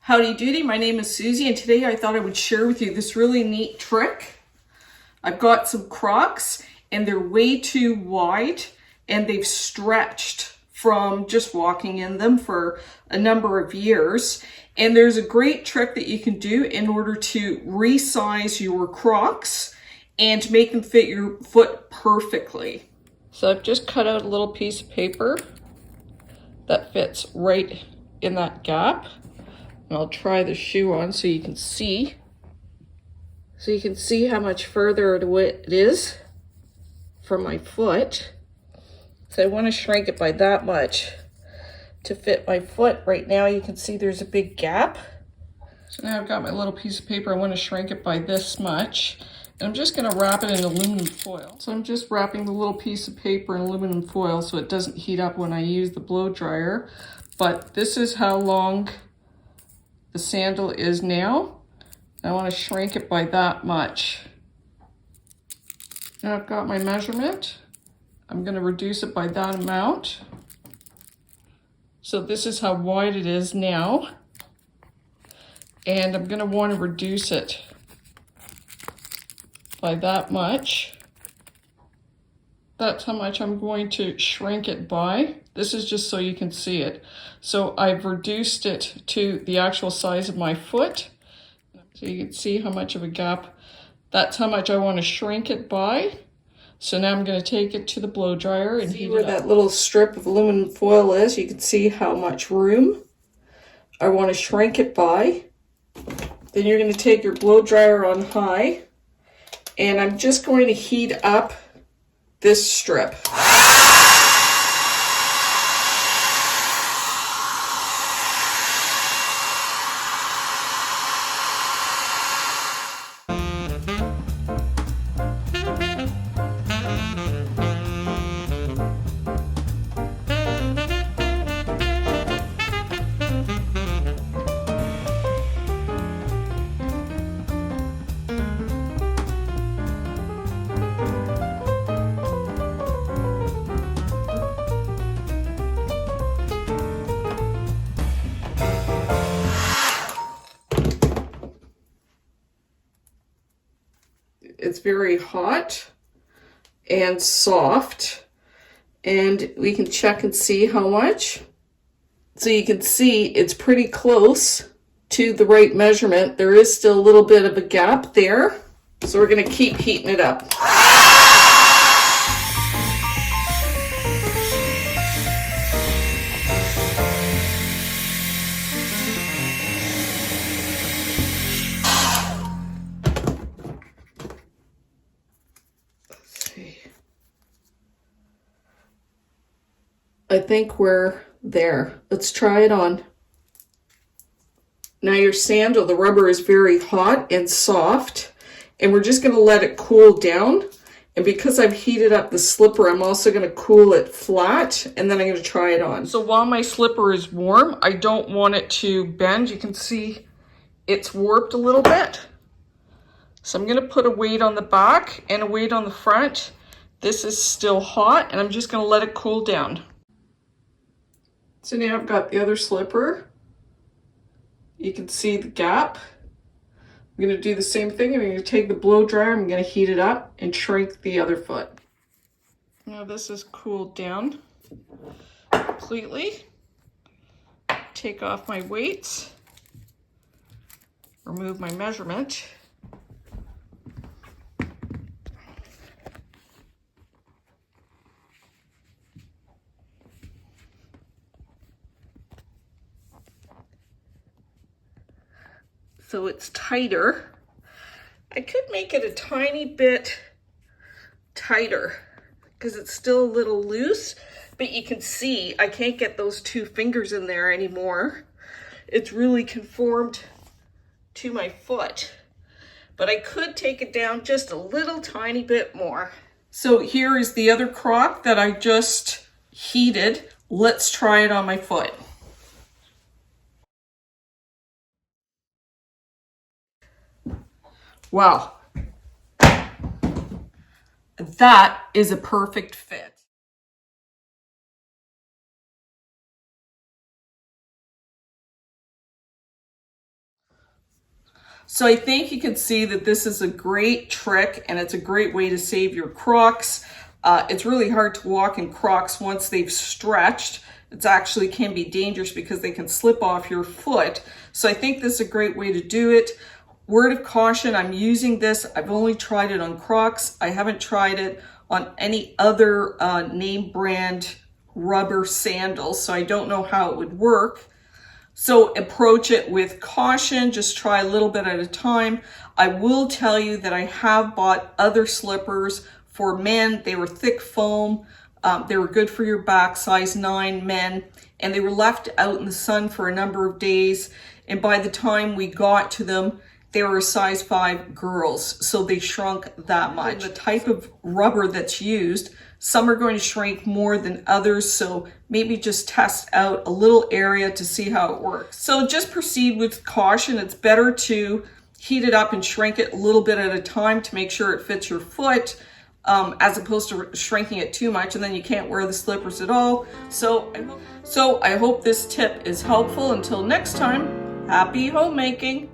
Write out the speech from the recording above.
Howdy doody, my name is Susie and today I thought I would share with you this really neat trick. I've got some Crocs and they're way too wide and they've stretched from just walking in them for a number of years. And there's a great trick that you can do in order to resize your Crocs and make them fit your foot perfectly. So I've just cut out a little piece of paper that fits right in that gap. And I'll try the shoe on so you can see. So you can see how much further it is from my foot. So I want to shrink it by that much to fit my foot. Right now you can see there's a big gap. So now I've got my little piece of paper. I want to shrink it by this much. And I'm just going to wrap it in aluminum foil. So I'm just wrapping the little piece of paper in aluminum foil so it doesn't heat up when I use the blow dryer. But this is how long the sandal is now. I want to shrink it by that much. Now I've got my measurement. I'm going to reduce it by that amount. So this is how wide it is now. And I'm going to want to reduce it by that much. That's how much I'm going to shrink it by. This is just so you can see it. So I've reduced it to the actual size of my foot. So you can see how much of a gap. That's how much I want to shrink it by. So now I'm going to take it to the blow dryer and heat it up. See where that little strip of aluminum foil is? You can see how much room I want to shrink it by. Then you're going to take your blow dryer on high. And I'm just going to heat up this strip. It's very hot and soft, and we can check and see how much. So you can see it's pretty close to the right measurement. There is still a little bit of a gap there, so we're going to keep heating it up. I think we're there. Let's try it on. Now your sandal, the rubber is very hot and soft, and we're just going to let it cool down. And because I've heated up the slipper, I'm also going to cool it flat, and then I'm going to try it on. So while my slipper is warm, I don't want it to bend. You can see it's warped a little bit. So I'm going to put a weight on the back and a weight on the front. This is still hot, and I'm just going to let it cool down. So now I've got the other slipper. You can see the gap. I'm going to do the same thing. I'm going to take the blow dryer. I'm going to heat it up and shrink the other foot. Now this is cooled down completely. Take off my weights. Remove my measurement. So it's tighter. I could make it a tiny bit tighter because it's still a little loose, but you can see I can't get those two fingers in there anymore. It's really conformed to my foot, but I could take it down just a little tiny bit more. So here is the other croc that I just heated. Let's try it on my foot. Wow, that is a perfect fit. So I think you can see that this is a great trick and it's a great way to save your Crocs. It's really hard to walk in Crocs once they've stretched. It actually can be dangerous because they can slip off your foot. So I think this is a great way to do it. Word of caution, I'm using this. I've only tried it on Crocs. I haven't tried it on any other name brand rubber sandals, so I don't know how it would work. So approach it with caution, just try a little bit at a time. I will tell you that I have bought other slippers for men. They were thick foam. They were good for your back, size 9 men, and they were left out in the sun for a number of days. And by the time we got to them, they were a size 5 girls, so they shrunk that much. And the type of rubber that's used, some are going to shrink more than others, so maybe just test out a little area to see how it works. So just proceed with caution. It's better to heat it up and shrink it a little bit at a time to make sure it fits your foot, as opposed to shrinking it too much and then you can't wear the slippers at all. So I hope this tip is helpful. Until next time, happy homemaking.